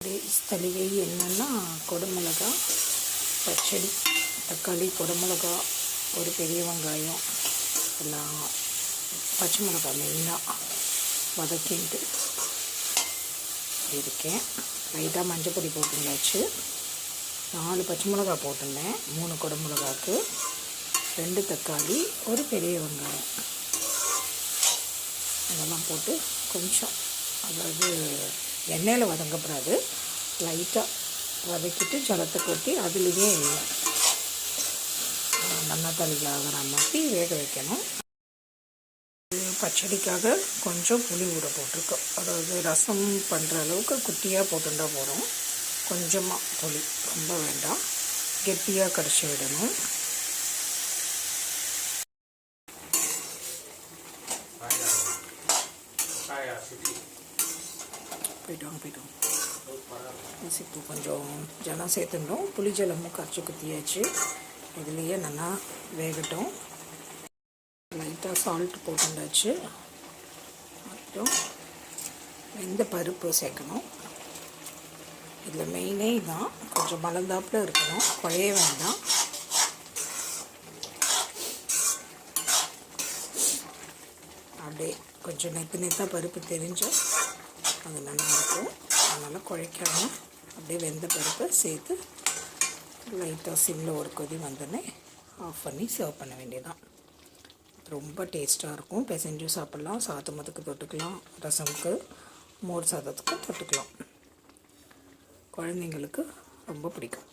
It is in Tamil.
தளிகை என்னென்னா குடமிளகா, பச்சடி, தக்காளி, குடமிளகா, ஒரு பெரிய வெங்காயம் எல்லாம், பச்சை மிளகாய் மெயினாக வதக்கிட்டு இருக்கேன். லைட்டாக மஞ்சள் பொடி போட்டுருந்தாச்சு. 4 பச்சை மிளகா போட்டிருந்தேன், 3 குடமிளகாவுக்கு, 2 தக்காளி, ஒரு பெரிய வெங்காயம் இதெல்லாம் போட்டு கொஞ்சம், அதாவது எண்ணெயில் வதங்கப்படாது, லைட்டாக வதக்கிட்டு ஜலத்தை கொட்டி அதுலேயே நல்லா தளிகளாகிற மாதிரி வேக வைக்கணும். பச்சடிக்காக கொஞ்சம் புளி ஊற போட்டிருக்கோம், அதாவது ரசம் பண்ணுற அளவுக்கு குட்டியாக போட்டுட்டா போகிறோம். கொஞ்சமாக புளி, ரொம்ப வேண்டாம், கெட்டியாக கரைச்சி விடணும். போயிட்டோம் இப்போ கொஞ்சம் ஜலம் சேர்த்துட்டோம், புளி ஜலமும் கரைச்சி குத்தியாச்சு. இதுலேயே நல்லா வேகட்டும். லைட்டாக சால்ட் போட்டுண்டாச்சு. அப்புறம் வெந்த பருப்பு சேர்க்கணும். இதில் மெயினே தான், கொஞ்சம் மலர்ந்தாப்பில் இருக்கணும், குழைய வேண்டாம். அப்படியே கொஞ்சம் நெத்தாக பருப்பு தெரிஞ்சால் அது நல்லாயிருக்கும். அதனால் குழைக்காமல் அப்படியே வெந்த பருப்பை சேர்த்து லைட்டாக சிம்மில் ஒரு கொதி வந்தோடனே ஆஃப் பண்ணி சர்வ் பண்ண வேண்டியதான். ரொம்ப டேஸ்ட்டாக இருக்கும். பிசைஞ்சு சாப்பிட்லாம், சாதத்துக்கு தொட்டுக்கலாம், ரசமுக்கு, மோர் சாதத்துக்கு தொட்டுக்கலாம். குழந்தைங்களுக்கு ரொம்ப பிடிக்கும்.